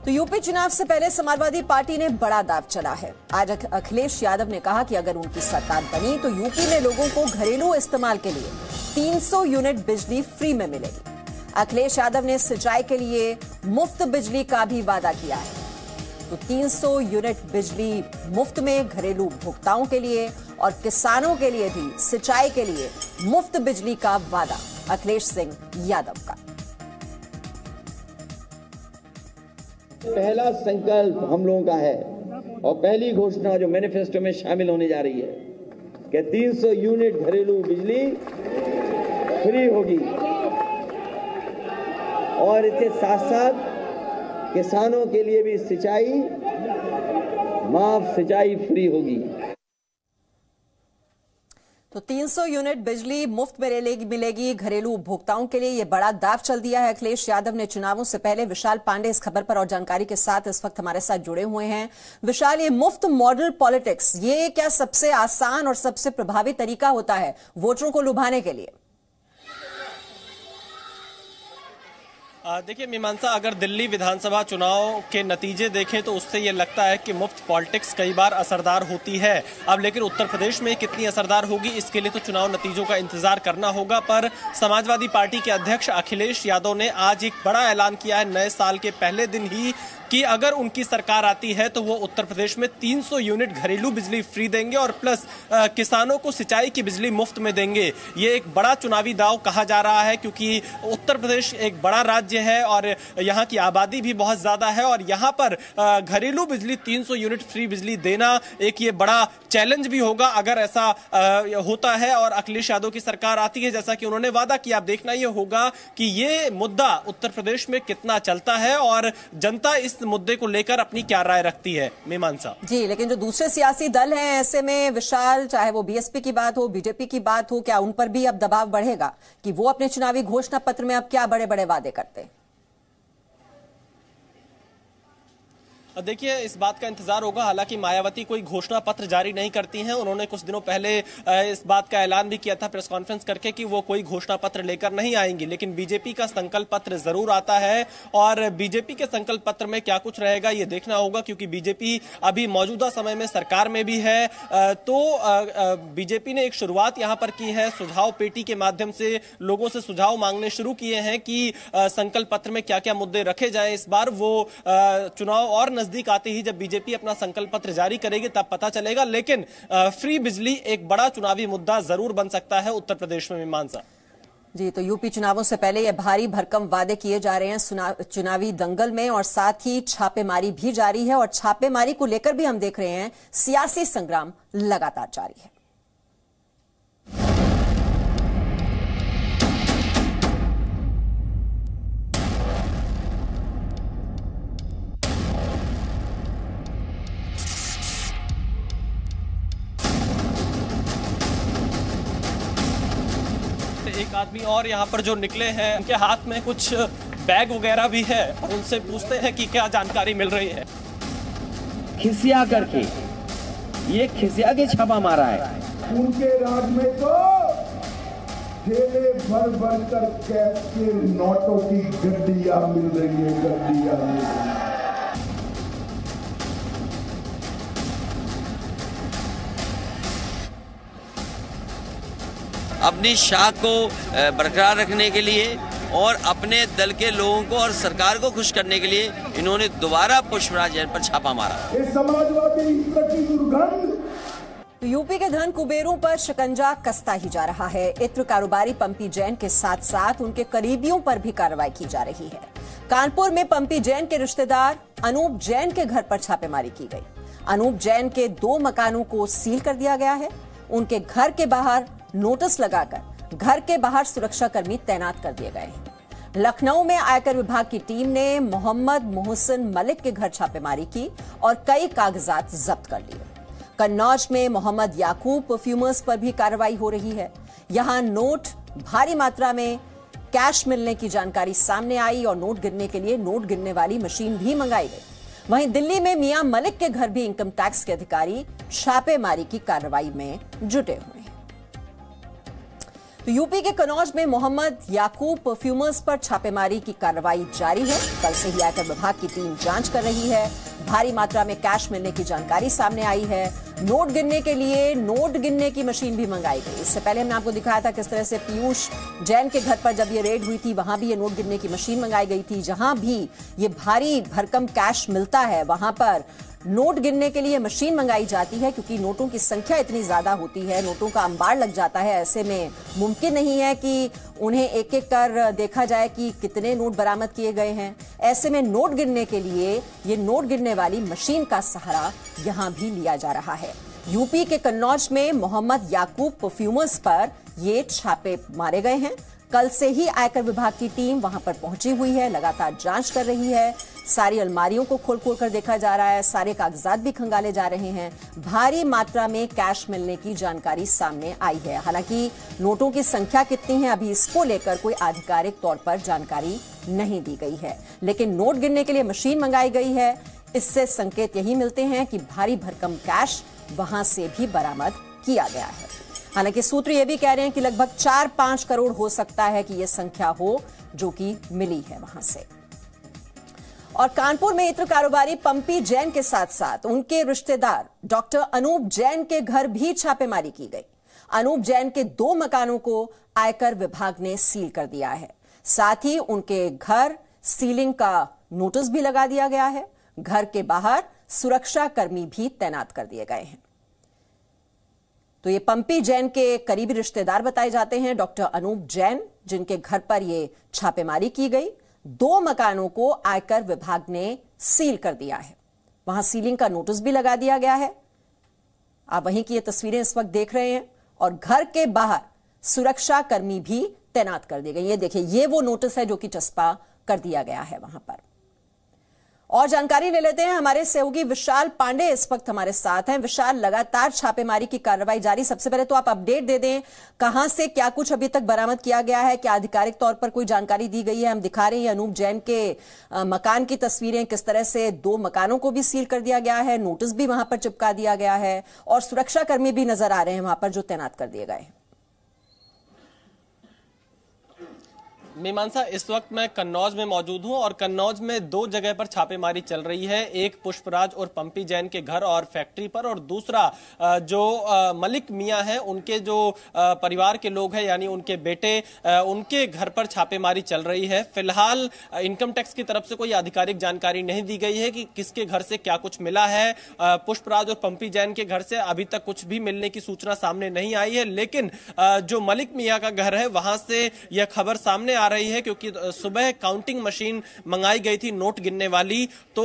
तो यूपी चुनाव से पहले समाजवादी पार्टी ने बड़ा दाव चला है। आज अखिलेश यादव ने कहा कि अगर उनकी सरकार बनी तो यूपी में लोगों को घरेलू इस्तेमाल के लिए 300 यूनिट बिजली फ्री में मिलेगी। अखिलेश यादव ने सिंचाई के लिए मुफ्त बिजली का भी वादा किया है। तो 300 यूनिट बिजली मुफ्त में घरेलू उपभोक्ताओं के लिए और किसानों के लिए भी सिंचाई के लिए मुफ्त बिजली का वादा अखिलेश सिंह यादव का। पहला संकल्प हम लोगों का है और पहली घोषणा जो मैनिफेस्टो में शामिल होने जा रही है कि 300 यूनिट घरेलू बिजली फ्री होगी और इसके साथ साथ किसानों के लिए भी सिंचाई माफ सिंचाई फ्री होगी। तो 300 यूनिट बिजली मुफ्त में मिलेगी घरेलू उपभोक्ताओं के लिए। यह बड़ा दाव चल दिया है अखिलेश यादव ने चुनावों से पहले। विशाल पांडे इस खबर पर और जानकारी के साथ इस वक्त हमारे साथ जुड़े हुए हैं। विशाल, ये मुफ्त मॉडल पॉलिटिक्स, ये क्या सबसे आसान और सबसे प्रभावी तरीका होता है वोटरों को लुभाने के लिए? देखिए मीमांसा, अगर दिल्ली विधानसभा चुनाव के नतीजे देखें तो उससे ये लगता है कि मुफ्त पॉलिटिक्स कई बार असरदार होती है। अब लेकिन उत्तर प्रदेश में कितनी असरदार होगी इसके लिए तो चुनाव नतीजों का इंतजार करना होगा। पर समाजवादी पार्टी के अध्यक्ष अखिलेश यादव ने आज एक बड़ा ऐलान किया है नए साल के पहले दिन ही कि अगर उनकी सरकार आती है तो वो उत्तर प्रदेश में 300 यूनिट घरेलू बिजली फ्री देंगे और प्लस किसानों को सिंचाई की बिजली मुफ्त में देंगे। ये एक बड़ा चुनावी दाव कहा जा रहा है क्योंकि उत्तर प्रदेश एक बड़ा राज्य है और यहाँ की आबादी भी बहुत ज्यादा है और यहाँ पर घरेलू बिजली 300 यूनिट फ्री बिजली देना एक ये बड़ा चैलेंज भी होगा अगर ऐसा होता है और अखिलेश यादव की सरकार आती है जैसा कि उन्होंने वादा किया। अब देखना ये होगा कि ये मुद्दा उत्तर प्रदेश में कितना चलता है और जनता इस मुद्दे को लेकर अपनी क्या राय रखती है। मीमांसा जी, लेकिन जो दूसरे सियासी दल हैं ऐसे में विशाल, चाहे वो बीएसपी की बात हो, बीजेपी की बात हो, क्या उन पर भी अब दबाव बढ़ेगा कि वो अपने चुनावी घोषणा पत्र में अब क्या बड़े बड़े वादे करते हैं? देखिए, इस बात का इंतजार होगा। हालांकि मायावती कोई घोषणा पत्र जारी नहीं करती हैं। उन्होंने कुछ दिनों पहले इस बात का ऐलान भी किया था प्रेस कॉन्फ्रेंस करके कि वो कोई घोषणा पत्र लेकर नहीं आएंगी, लेकिन बीजेपी का संकल्प पत्र जरूर आता है और बीजेपी के संकल्प पत्र में क्या कुछ रहेगा ये देखना होगा क्योंकि बीजेपी अभी मौजूदा समय में सरकार में भी है। तो बीजेपी ने एक शुरुआत यहाँ पर की है, सुझाव पेटी के माध्यम से लोगों से सुझाव मांगने शुरू किए हैं कि संकल्प पत्र में क्या क्या मुद्दे रखे जाए। इस बार वो चुनाव और नजदीक आते ही जब बीजेपी अपना संकल्प पत्र जारी करेगी तब पता चलेगा, लेकिन फ्री बिजली एक बड़ा चुनावी मुद्दा जरूर बन सकता है उत्तर प्रदेश में। मीमांसा जी, तो यूपी चुनावों से पहले ये भारी भरकम वादे किए जा रहे हैं चुनावी दंगल में और साथ ही छापेमारी भी जारी है और छापेमारी को लेकर भी हम देख रहे हैं सियासी संग्राम लगातार जारी है। एक आदमी और यहाँ पर जो निकले हैं उनके हाथ में कुछ बैग वगैरह भी है और उनसे पूछते हैं कि क्या जानकारी मिल रही है। खिसिया करके ये खिसिया के छापा मारा है। उनके राज में तो थैले भर भर कर कैश के नोटों की गड्डियां मिल रही है, गड्डियां मिल रही है। अपनी शाख को बरकरार रखने के लिए और अपने दल के लोगों को और सरकार को खुश करने के लिए इन्होंने दोबारा पुष्पराज जैन पर छापा मारा। समाजवादी की दुर्गंध। तो यूपी के धन कुबेरों पर शिकंजा कसता ही जा रहा है। इत्र कारोबारी पंपी जैन के साथ साथ उनके करीबियों पर भी कार्रवाई की जा रही है। कानपुर में पंपी जैन के रिश्तेदार अनूप जैन के घर पर छापेमारी की गई। अनूप जैन के 2 मकानों को सील कर दिया गया है। उनके घर के बाहर नोटिस लगाकर घर के बाहर सुरक्षाकर्मी तैनात कर दिए गए हैं। लखनऊ में आयकर विभाग की टीम ने मोहम्मद मोहसिन मलिक के घर छापेमारी की और कई कागजात जब्त कर लिए। कन्नौज में मोहम्मद याकूब परफ्यूमर्स पर भी कार्रवाई हो रही है। यहां नोट भारी मात्रा में कैश मिलने की जानकारी सामने आई और नोट गिनने के लिए नोट गिनने वाली मशीन भी मंगाई गई। वहीं दिल्ली में मियां मलिक के घर भी इनकम टैक्स के अधिकारी छापेमारी की कार्रवाई में जुटे हुए हैं। तो यूपी के कन्नौज में मोहम्मद याकूब परफ्यूमर्स पर छापेमारी की कार्रवाई जारी है। कल से ही आयकर विभाग की टीम जांच कर रही है। भारी मात्रा में कैश मिलने की जानकारी सामने आई है। नोट गिनने के लिए नोट गिनने की मशीन भी मंगाई गई। इससे पहले हमने आपको दिखाया था किस तरह से पीयूष जैन के घर पर जब ये रेड हुई थी, वहां भी ये नोट गिनने की मशीन मंगाई गई थी। जहां भी ये भारी भरकम कैश मिलता है वहां पर नोट गिनने के लिए मशीन मंगाई जाती है, क्योंकि नोटों की संख्या इतनी ज्यादा होती है, नोटों का अंबार लग जाता है। ऐसे में मुमकिन नहीं है कि उन्हें एक एक कर देखा जाए कि कितने नोट बरामद किए गए हैं। ऐसे में नोट गिनने के लिए ये नोट गिनने वाली मशीन का सहारा यहां भी लिया जा रहा है। यूपी के कन्नौज में मोहम्मद याकूब परफ्यूमर्स पर ये छापे मारे गए हैं। कल से ही आयकर विभाग की टीम वहां पर पहुंची हुई है, लगातार जांच कर रही है। सारी अलमारियों को खोल खोल कर देखा जा रहा है, सारे कागजात भी खंगाले जा रहे हैं। भारी मात्रा में कैश मिलने की जानकारी सामने आई है। हालांकि नोटों की संख्या कितनी है अभी इसको लेकर कोई आधिकारिक तौर पर जानकारी नहीं दी गई है, लेकिन नोट गिनने के लिए मशीन मंगाई गई है। इससे संकेत यही मिलते हैं कि भारी भरकम कैश वहां से भी बरामद किया गया है। हालांकि सूत्र यह भी कह रहे हैं कि लगभग 4-5 करोड़ हो सकता है कि यह संख्या हो जो कि मिली है वहां से। और कानपुर में इत्र कारोबारी पंपी जैन के साथ साथ उनके रिश्तेदार डॉक्टर अनूप जैन के घर भी छापेमारी की गई। अनूप जैन के 2 मकानों को आयकर विभाग ने सील कर दिया है। साथ ही उनके घर सीलिंग का नोटिस भी लगा दिया गया है। घर के बाहर सुरक्षा कर्मी भी तैनात कर दिए गए हैं। तो ये पंपी जैन के करीबी रिश्तेदार बताए जाते हैं डॉक्टर अनूप जैन, जिनके घर पर ये छापेमारी की गई। 2 मकानों को आयकर विभाग ने सील कर दिया है। वहां सीलिंग का नोटिस भी लगा दिया गया है। आप वहीं की ये तस्वीरें इस वक्त देख रहे हैं। और घर के बाहर सुरक्षा कर्मी भी तैनात कर दिए गए। ये देखिए, ये वो नोटिस है जो कि चस्पा कर दिया गया है वहां पर। और जानकारी ले लेते हैं, हमारे सहयोगी विशाल पांडे इस वक्त हमारे साथ हैं। विशाल, लगातार छापेमारी की कार्रवाई जारी। सबसे पहले तो आप अपडेट दे दें, कहां से क्या कुछ अभी तक बरामद किया गया है, क्या आधिकारिक तौर पर कोई जानकारी दी गई है? हम दिखा रहे हैं अनूप जैन के मकान की तस्वीरें, किस तरह से 2 मकानों को भी सील कर दिया गया है, नोटिस भी वहां पर चिपका दिया गया है और सुरक्षा कर्मी भी नजर आ रहे हैं वहां पर जो तैनात कर दिए गए हैं। मीमांसा, इस वक्त मैं कन्नौज में मौजूद हूं और कन्नौज में 2 जगह पर छापेमारी चल रही है। एक पुष्पराज और पंपी जैन के घर और फैक्ट्री पर, और दूसरा जो मलिक मियां हैं उनके जो परिवार के लोग हैं यानी उनके बेटे, उनके घर पर छापेमारी चल रही है। फिलहाल इनकम टैक्स की तरफ से कोई आधिकारिक जानकारी नहीं दी गई है कि किसके घर से क्या कुछ मिला है। पुष्पराज और पंपी जैन के घर से अभी तक कुछ भी मिलने की सूचना सामने नहीं आई है, लेकिन जो मलिक मियां का घर है वहां से यह खबर सामने आ रही है, क्योंकि सुबह काउंटिंग मशीन मंगाई गई थी नोट गिनने वाली, तो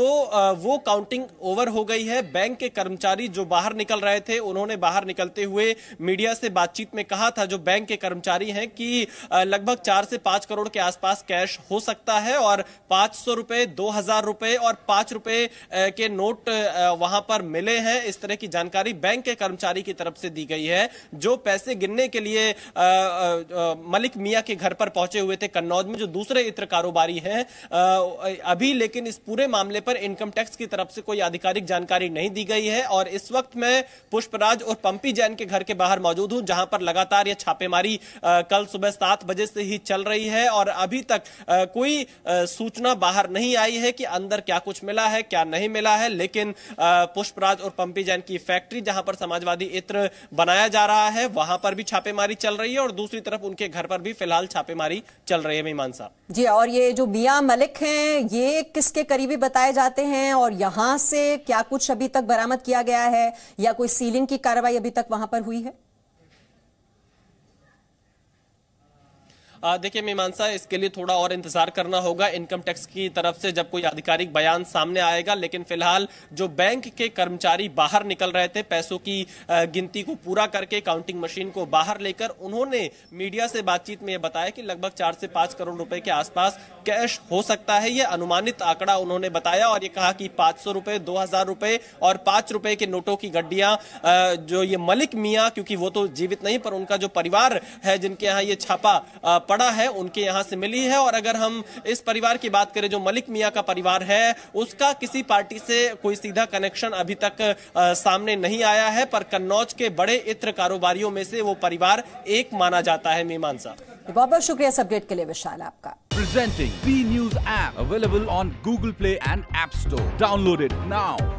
वो काउंटिंग ओवर हो गई है। बैंक के कर्मचारी जो बाहर निकल रहे थे, उन्होंने बाहर निकलते हुए मीडिया से बातचीत में कहा था, जो बैंक के कर्मचारी हैं, कि लगभग 4 से 5 करोड़ के आसपास कैश हो सकता है और 500 रुपए, 2000 रुपए और 5 रुपए के नोट वहां पर मिले हैं। इस तरह की जानकारी बैंक के कर्मचारी की तरफ से दी गई है, जो पैसे गिनने के लिए मलिक मियां के घर पर पहुंचे हुए थे कन्नौज में, जो दूसरे इत्र कारोबारी हैं। अभी लेकिन इस पूरे मामले पर इनकम टैक्स की तरफ से कोई आधिकारिक जानकारी नहीं दी गई है। और इस वक्त मैं पुष्पराज और पंपी जैन के घर के बाहर मौजूद हूं, जहां पर लगातार यह छापेमारी कल सुबह 7 बजे से ही चल रही है और अभी तक कोई सूचना बाहर नहीं आई है कि अंदर क्या कुछ मिला है, क्या नहीं मिला है। लेकिन पुष्पराज और पंपी जैन की फैक्ट्री, जहां पर समाजवादी इत्र बनाया जा रहा है, वहां पर भी छापेमारी चल रही है और दूसरी तरफ उनके घर पर भी फिलहाल छापेमारी चल रही है। मीमांसा जी, और ये जो मियां मलिक हैं, ये किसके करीबी बताए जाते हैं और यहां से क्या कुछ अभी तक बरामद किया गया है या कोई सीलिंग की कार्रवाई अभी तक वहां पर हुई है? देखिए मीमांसा, इसके लिए थोड़ा और इंतजार करना होगा इनकम टैक्स की तरफ से जब कोई आधिकारिक बयान सामने आएगा। लेकिन फिलहाल जो बैंक के कर्मचारी बाहर निकल रहे थे पैसों की गिनती को पूरा करके, काउंटिंग मशीन को बाहर लेकर, उन्होंने मीडिया से बातचीत में यह बताया कि लगभग 4 से 5 करोड़ रुपए के आसपास कैश हो सकता है। यह अनुमानित आंकड़ा उन्होंने बताया और ये कहा कि 500 रुपए, 2000 रुपए और 5 रुपए के नोटों की गड्डियां, जो ये मलिक मियां, क्योंकि वो तो जीवित नहीं पर उनका जो परिवार है जिनके यहाँ ये छापा पड़ा है उनके यहां से मिली है। और अगर हम इस परिवार की बात करें, जो मलिक मियां का परिवार है, उसका किसी पार्टी से कोई सीधा कनेक्शन अभी तक सामने नहीं आया है, पर कन्नौज के बड़े इत्र कारोबारियों में से वो परिवार एक माना जाता है। मीमांसा, बहुत बहुत शुक्रिया इस अपडेट के लिए विशाल आपका। Presenting B News app available on Google Play and App Store. Download it now.